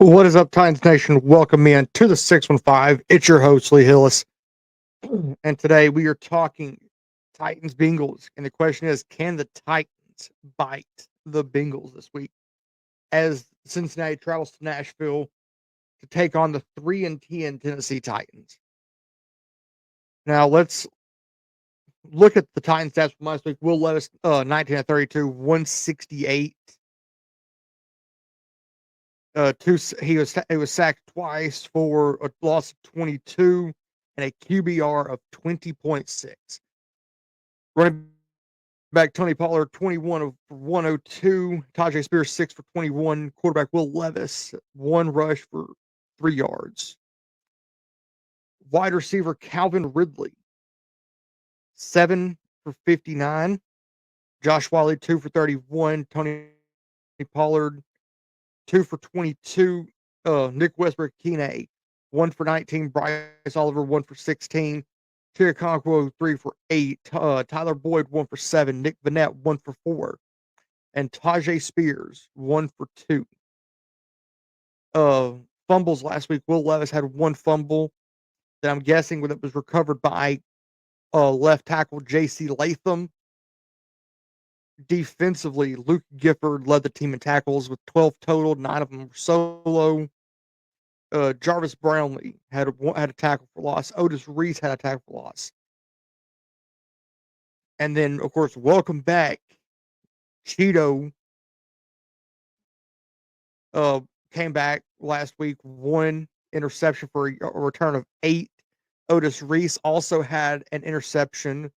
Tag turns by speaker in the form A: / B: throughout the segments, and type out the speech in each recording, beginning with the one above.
A: What is up, Titans Nation? Welcome in to the 615. It's your host, Lee Hillis. And today we are talking Titans Bengals. And the question is, can the Titans bite the Bengals this week as Cincinnati travels to Nashville to take on the 3-10 Tennessee Titans? Now let's look at the Titans stats from last week. Will Levis, 19-32, 168. He was sacked twice for a loss of 22 and a QBR of 20.6. Running back Tony Pollard, 21 of 102. Tajay Spears, 6 for 21. Quarterback Will Levis, 1 rush for 3 yards. Wide receiver Calvin Ridley, 7 for 59. Josh Wiley, 2 for 31. Tony Pollard, 2 for 22. Nick Westbrook Keenay, 1 for 19. Bryce Oliver, 1 for 16. Tia Conquo, 3 for 8. Tyler Boyd, 1 for 7. Nick Vanette, 1 for 4. And Tajay Spears, 1 for 2. Fumbles last week. Will Levis had 1 fumble that I'm guessing that was recovered by left tackle J.C. Latham. Defensively, Luke Gifford led the team in tackles with 12 total. 9 of them were solo. Jarvis Brownlee had a tackle for loss. Otis Reese had a tackle for loss. And then, of course, welcome back. Cheeto came back last week, 1 interception for a return of 8. Otis Reese also had an interception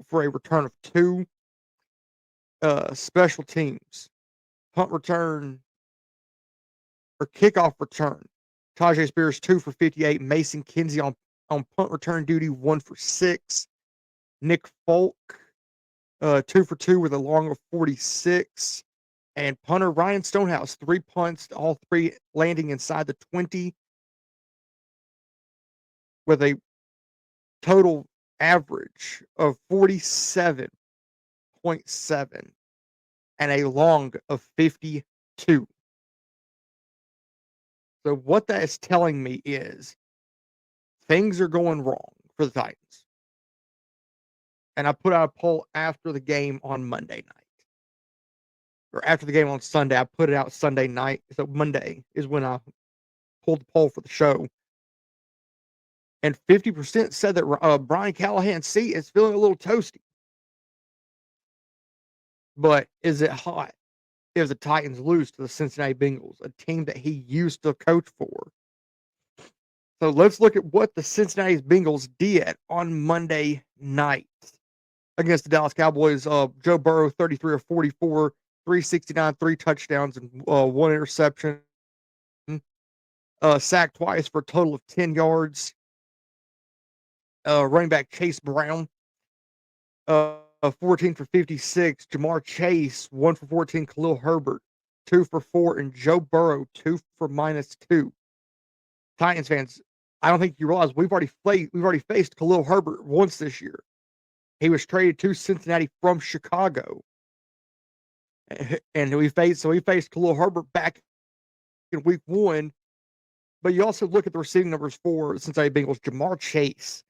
A: for a return of 2. Special teams, punt return or kickoff return. Tajay Spears, 2 for 58. Mason Kinsey on punt return duty, 1 for 6. Nick Folk, 2 for 2 with a long of 46. And punter Ryan Stonehouse, 3 punts, all 3 landing inside the 20 with a total average of 47.7 and a long of 52. So what that is telling me is things are going wrong for the Titans. And I put out a poll after the game on Monday night. Or after the game on Sunday. I put it out Sunday night. So Monday is when I pulled the poll for the show. And 50% said that Brian Callahan's seat is feeling a little toasty. But is it hot if the Titans lose to the Cincinnati Bengals, a team that he used to coach for? So let's look at what the Cincinnati Bengals did on Monday night against the Dallas Cowboys. Joe Burrow, 33 of 44, 369, 3 touchdowns, and 1 interception. Sacked twice for a total of 10 yards. Running back Chase Brown, 14 for 56. Jamar Chase, 1 for 14. Khalil Herbert, 2 for 4. And Joe Burrow, 2 for -2. Titans fans, I don't think you realize we've already faced Khalil Herbert once this year. He was traded to Cincinnati from Chicago. And we faced Khalil Herbert back in week 1. But you also look at the receiving numbers for Cincinnati Bengals. Jamar Chase,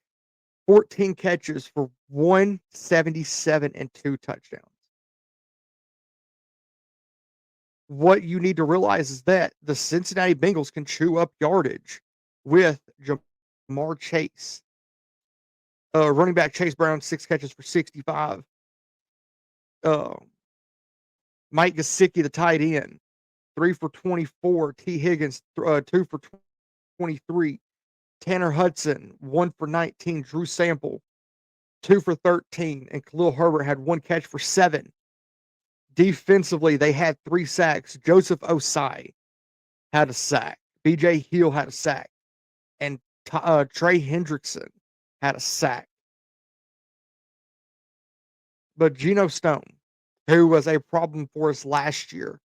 A: 14 catches for 177 and 2 touchdowns. What you need to realize is that the Cincinnati Bengals can chew up yardage with Jamar Chase. Running back Chase Brown, 6 catches for 65. Mike Gesicki, the tight end, 3 for 24. T. Higgins, 2 for 23. Tanner Hudson, 1 for 19. Drew Sample, 2 for 13. And Khalil Herbert had 1 catch for 7. Defensively, they had 3 sacks. Joseph Osai had a sack. BJ Hill had a sack. And Trey Hendrickson had a sack. But Geno Stone, who was a problem for us last year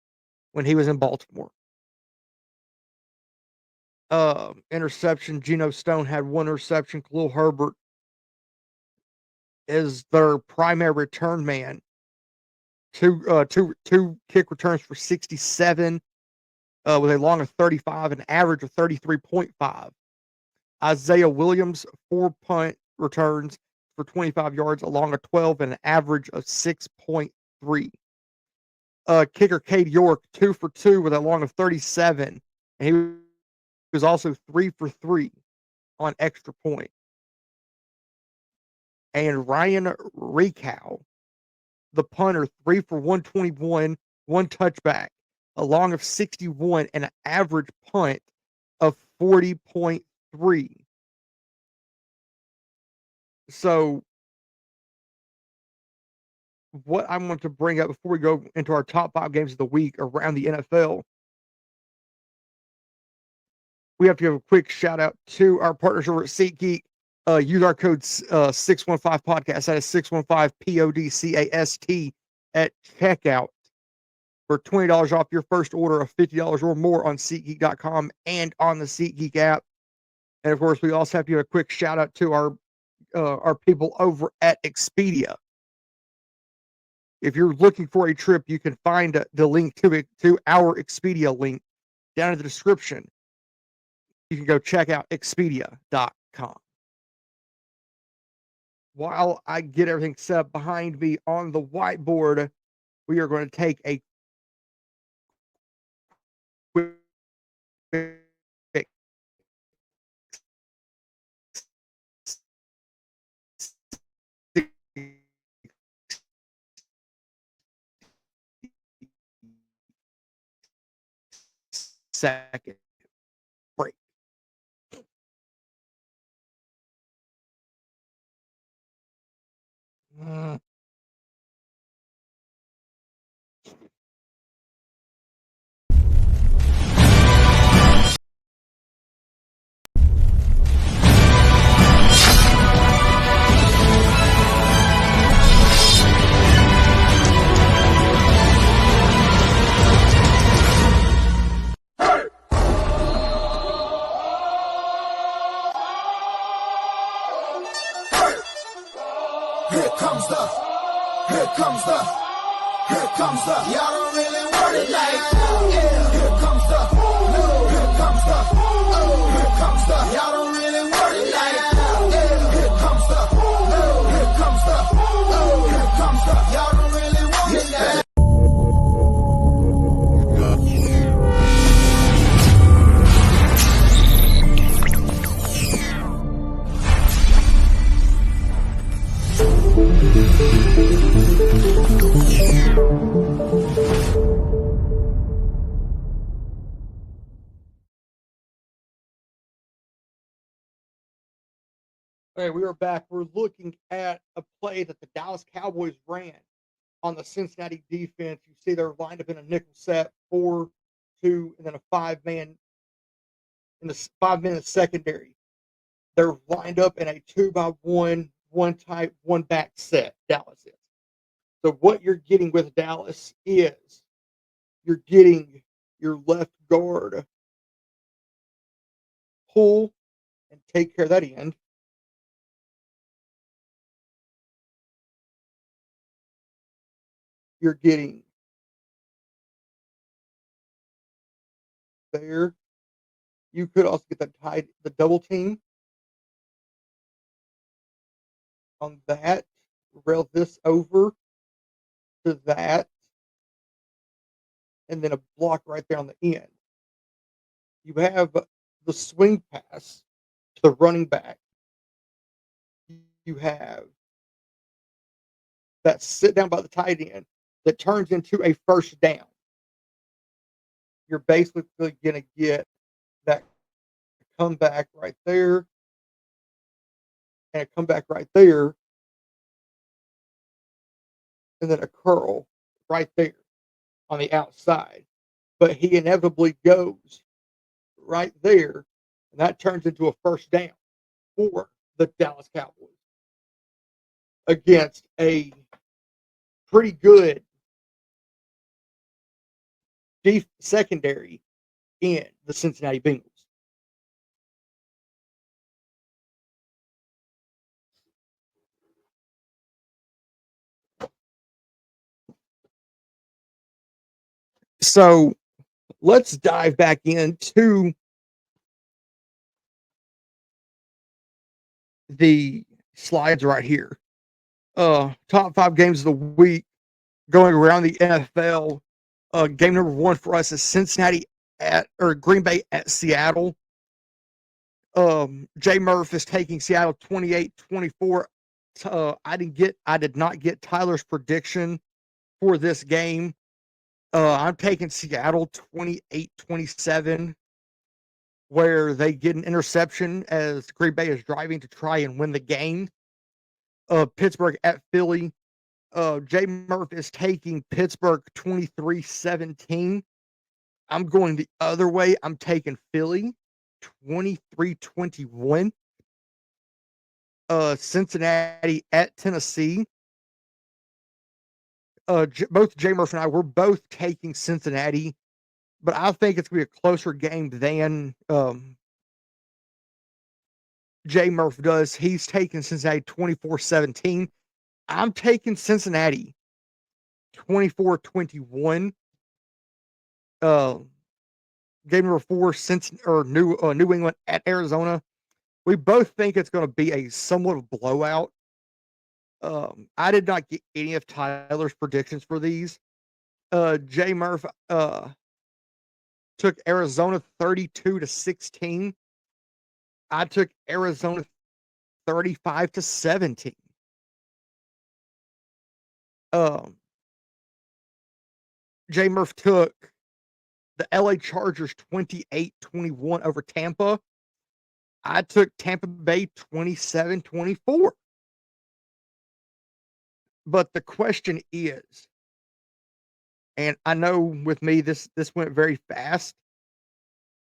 A: when he was in Baltimore. Interception. Geno Stone had 1 interception. Khalil Herbert is their primary return man. Two kick returns for 67. with a long of 35, an average of 33.5. Isaiah Williams, 4 punt returns for 25 yards, along a 12, and an average of 6.3. Kicker Cade York, 2 for 2 with a long of 37, and he was also 3 for 3 on extra point. And Ryan Rekow, the punter, 3 for 121, one touchback, a long of 61, and an average punt of 40.3. So, what I want to bring up before we go into our top 5 games of the week around the NFL, we have to give a quick shout out to our partners over at SeatGeek. Use our code 615 podcast. That is 615 PODCAST at checkout for $20 off your first order of $50 or more on SeatGeek.com and on the SeatGeek app. And of course, we also have to give a quick shout out to our people over at Expedia. If you're looking for a trip, you can find the link to our Expedia link down in the description. You can go check out Expedia.com. While I get everything set up behind me on the whiteboard, we are going to take a quick 60-second break.
B: Here comes the, y'all don't really want it like that. Yeah. Here comes the, no. Here comes the, oh. Here comes the, y'all don't really want it like that. Yeah. Here comes the, no. Here comes the, oh. Here comes the, y'all don't really want it like that.
A: Okay, we are back. We're looking at a play that the Dallas Cowboys ran on the Cincinnati defense. You see they're lined up in a nickel set, 4-2, and then a 5-man in the 5-minute secondary. They're lined up in a 2-by-1, one type, one back set. Dallas is. So what you're getting with Dallas is you're getting your left guard pull and take care of that end. You're getting there. You could also get the double team on that. Rail this over to that, and then a block right there on the end. You have the swing pass to the running back. You have that sit down by the tight end that turns into a first down. You're basically going to get that comeback right there and a comeback right there, and then a curl right there on the outside. But he inevitably goes right there, and that turns into a first down for the Dallas Cowboys against a pretty good deep secondary in the Cincinnati Bengals. So let's dive back into the slides right here. Top 5 games of the week going around the NFL. Game number 1 for us is Cincinnati or Green Bay at Seattle. J Murph is taking Seattle 28-24. I did not get Tyler's prediction for this game. I'm taking Seattle 28-27, where they get an interception as Green Bay is driving to try and win the game. Pittsburgh at Philly. J Murph is taking Pittsburgh 23-17. I'm going the other way. I'm taking Philly 23-21. Cincinnati at Tennessee. Both J Murph and I, we're both taking Cincinnati, but I think it's going to be a closer game than J Murph does. He's taking Cincinnati 24-17. I'm taking Cincinnati 24-21. Game number 4, New England at Arizona. We both think it's going to be a somewhat of blowout. I did not get any of Tyler's predictions for these. J Murph took Arizona 32-16. I took Arizona 35-17. J Murph took the LA Chargers 28-21 over Tampa. I took Tampa Bay 27-24. But the question is, and I know with me this went very fast,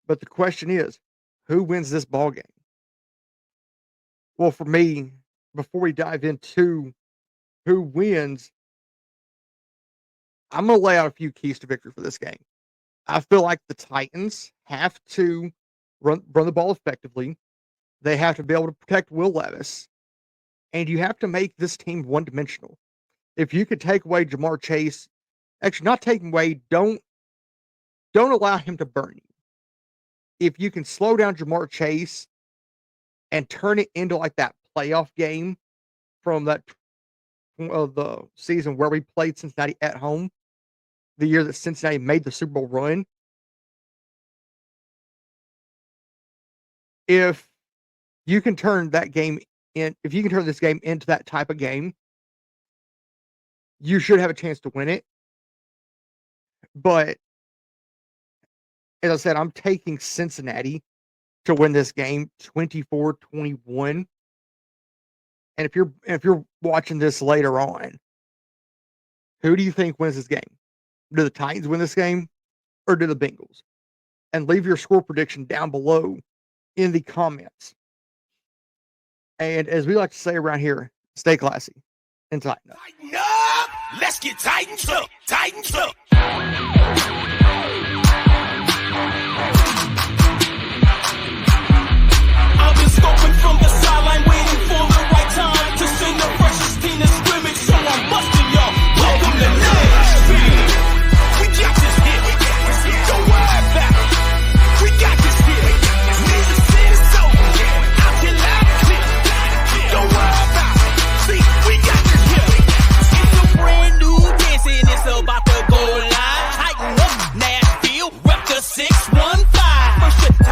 A: but the question is, who wins this ball game? Well, for me, before we dive into who wins, I'm going to lay out a few keys to victory for this game. I feel like the Titans have to run the ball effectively. They have to be able to protect Will Levis, and you have to make this team one-dimensional. If you could take away Jamar Chase, actually not take him away, don't allow him to burn you. If you can slow down Jamar Chase and turn it into like that playoff game from that the season where we played Cincinnati at home, the year that Cincinnati made the Super Bowl run. If you can turn that game if you can turn this game into that type of game, you should have a chance to win it. But as I said, I'm taking Cincinnati to win this game 24-21. And if you're watching this later on, who do you think wins this game? Do the Titans win this game or do the Bengals? And leave your score prediction down below in the comments. And as we like to say around here, stay classy and tighten up.
C: Tighten up! Let's get tightened up! Tightened up!